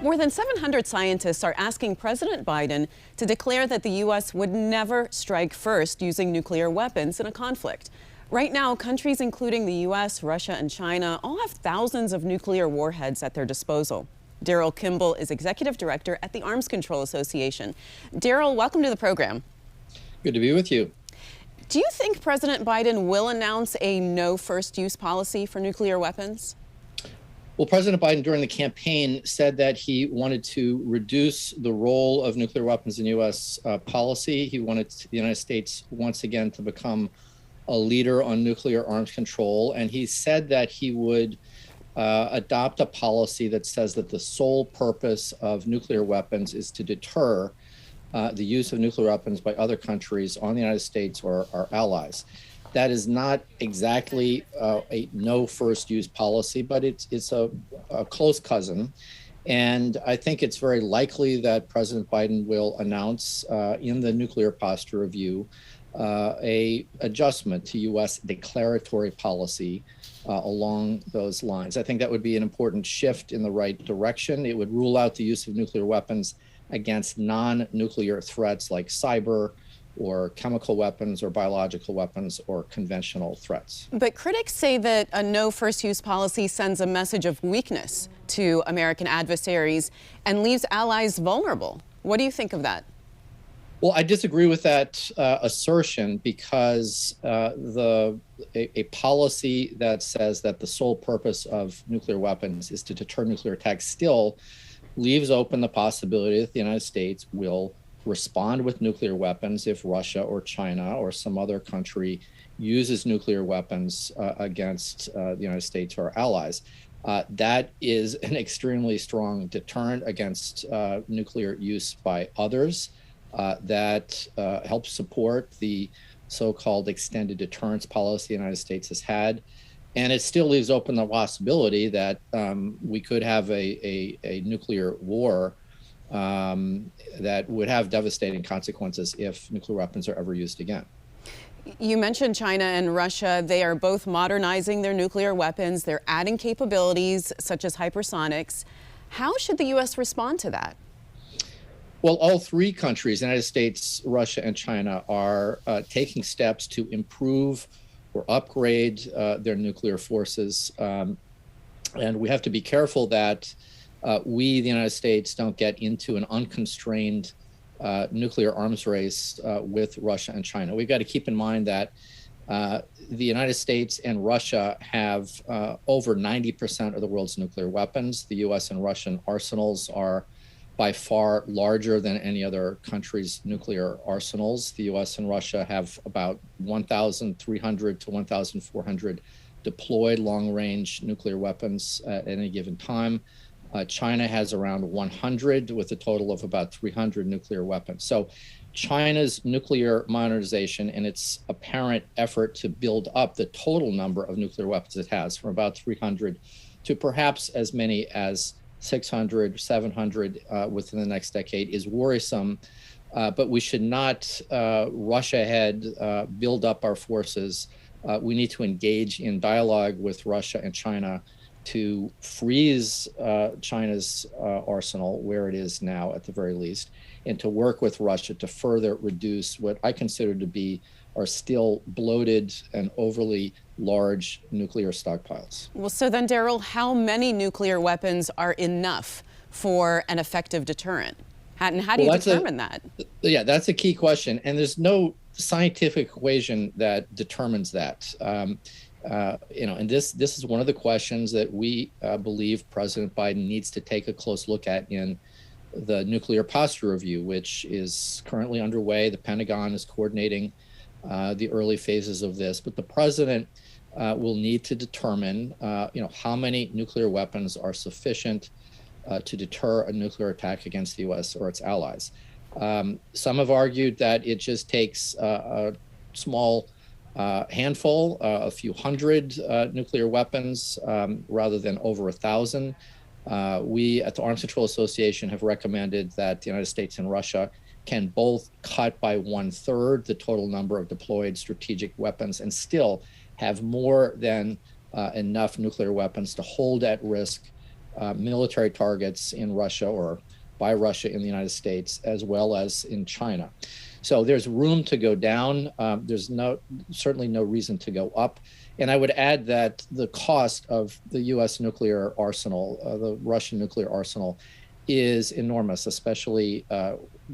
More than 700 scientists are asking President Biden to declare that the U.S. would never strike first using nuclear weapons in a conflict. Right now, countries including the U.S., Russia, and China all have thousands of nuclear warheads at their disposal. Daryl Kimball is executive director at the Arms Control Association. Daryl, welcome to the program. Good to be with you. Do you think President Biden will announce a no first use policy for nuclear weapons? Well, President Biden during the campaign said that he wanted to reduce the role of nuclear weapons in U.S. Policy. He wanted the United States once again to become a leader on nuclear arms control. And he said that he would adopt a policy that says that the sole purpose of nuclear weapons is to deter the use of nuclear weapons by other countries on the United States or our allies. That is not exactly a no first use policy, but it's a close cousin. And I think it's very likely that President Biden will announce in the nuclear posture review a adjustment to U.S. declaratory policy along those lines. I think that would be an important shift in the right direction. It would rule out the use of nuclear weapons against non-nuclear threats like cyber, or chemical weapons, or biological weapons, or conventional threats. But critics say that a no first use policy sends a message of weakness to American adversaries and leaves allies vulnerable. What do you think of that? Well, I disagree with that assertion because a policy that says that the sole purpose of nuclear weapons is to deter nuclear attacks still leaves open the possibility that the United States will respond with nuclear weapons if Russia or China or some other country uses nuclear weapons against the United States or our allies. That is an extremely strong deterrent against nuclear use by others. That helps support the so-called extended deterrence policy the United States has had. And it still leaves open the possibility that we could have a nuclear war that would have devastating consequences if nuclear weapons are ever used again. You mentioned China and Russia. They are both modernizing their nuclear weapons. They're adding capabilities such as hypersonics. How should the U.S. respond to that? Well, all three countries, the United States, Russia, and China, are taking steps to improve or upgrade their nuclear forces. And we have to be careful that we, the United States, don't get into an unconstrained nuclear arms race with Russia and China. We've got to keep in mind that the United States and Russia have over 90% of the world's nuclear weapons. The US and Russian arsenals are by far larger than any other country's nuclear arsenals. The US and Russia have about 1,300 to 1,400 deployed long-range nuclear weapons at any given time. China has around 100 with a total of about 300 nuclear weapons. So China's nuclear modernization and its apparent effort to build up the total number of nuclear weapons it has from about 300 to perhaps as many as 600, 700 within the next decade is worrisome. But we should not rush ahead, build up our forces. We need to engage in dialogue with Russia and China to freeze China's arsenal where it is now, at the very least, and to work with Russia to further reduce what I consider to be are still bloated and overly large nuclear stockpiles. Well, so then, Daryl, how many nuclear weapons are enough for an effective deterrent? And how do you determine that? Yeah, that's a key question. And there's no scientific equation that determines that. And this is one of the questions that we believe President Biden needs to take a close look at in the nuclear posture review, which is currently underway. The Pentagon is coordinating the early phases of this, but the president will need to determine, how many nuclear weapons are sufficient to deter a nuclear attack against the U.S. or its allies. Some have argued that it just takes a small handful, a few hundred nuclear weapons rather than over 1,000. We at the Arms Control Association have recommended that the United States and Russia can both cut by 1/3 the total number of deployed strategic weapons and still have more than enough nuclear weapons to hold at risk military targets in Russia or by Russia in the United States, as well as in China. So there's room to go down. There's certainly no reason to go up. And I would add that the cost of the U.S. nuclear arsenal, the Russian nuclear arsenal, is enormous, especially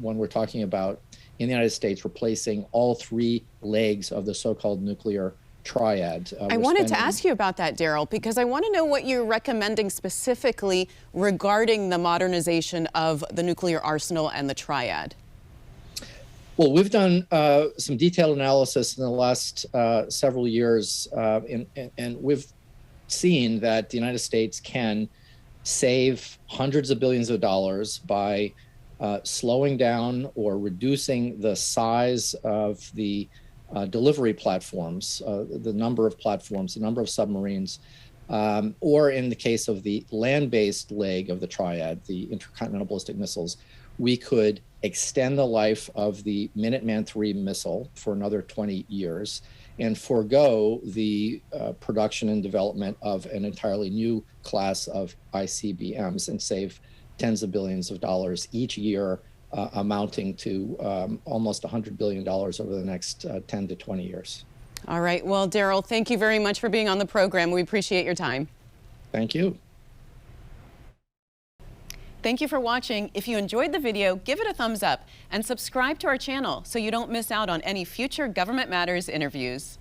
when we're talking about, in the United States, replacing all three legs of the so-called nuclear triad. I wanted to ask you about that, Daryl, because I want to know what you're recommending specifically regarding the modernization of the nuclear arsenal and the triad. Well, we've done some detailed analysis in the last several years, and we've seen that the United States can save hundreds of billions of dollars by slowing down or reducing the size of the delivery platforms, the number of platforms, the number of submarines, or in the case of the land-based leg of the triad, the intercontinental ballistic missiles, we could extend the life of the Minuteman III missile for another 20 years and forego the production and development of an entirely new class of ICBMs and save tens of billions of dollars each year, amounting to almost $100 billion over the next 10 to 20 years. All right. Well, Daryl, thank you very much for being on the program. We appreciate your time. Thank you. Thank you for watching. If you enjoyed the video, give it a thumbs up and subscribe to our channel so you don't miss out on any future Government Matters interviews.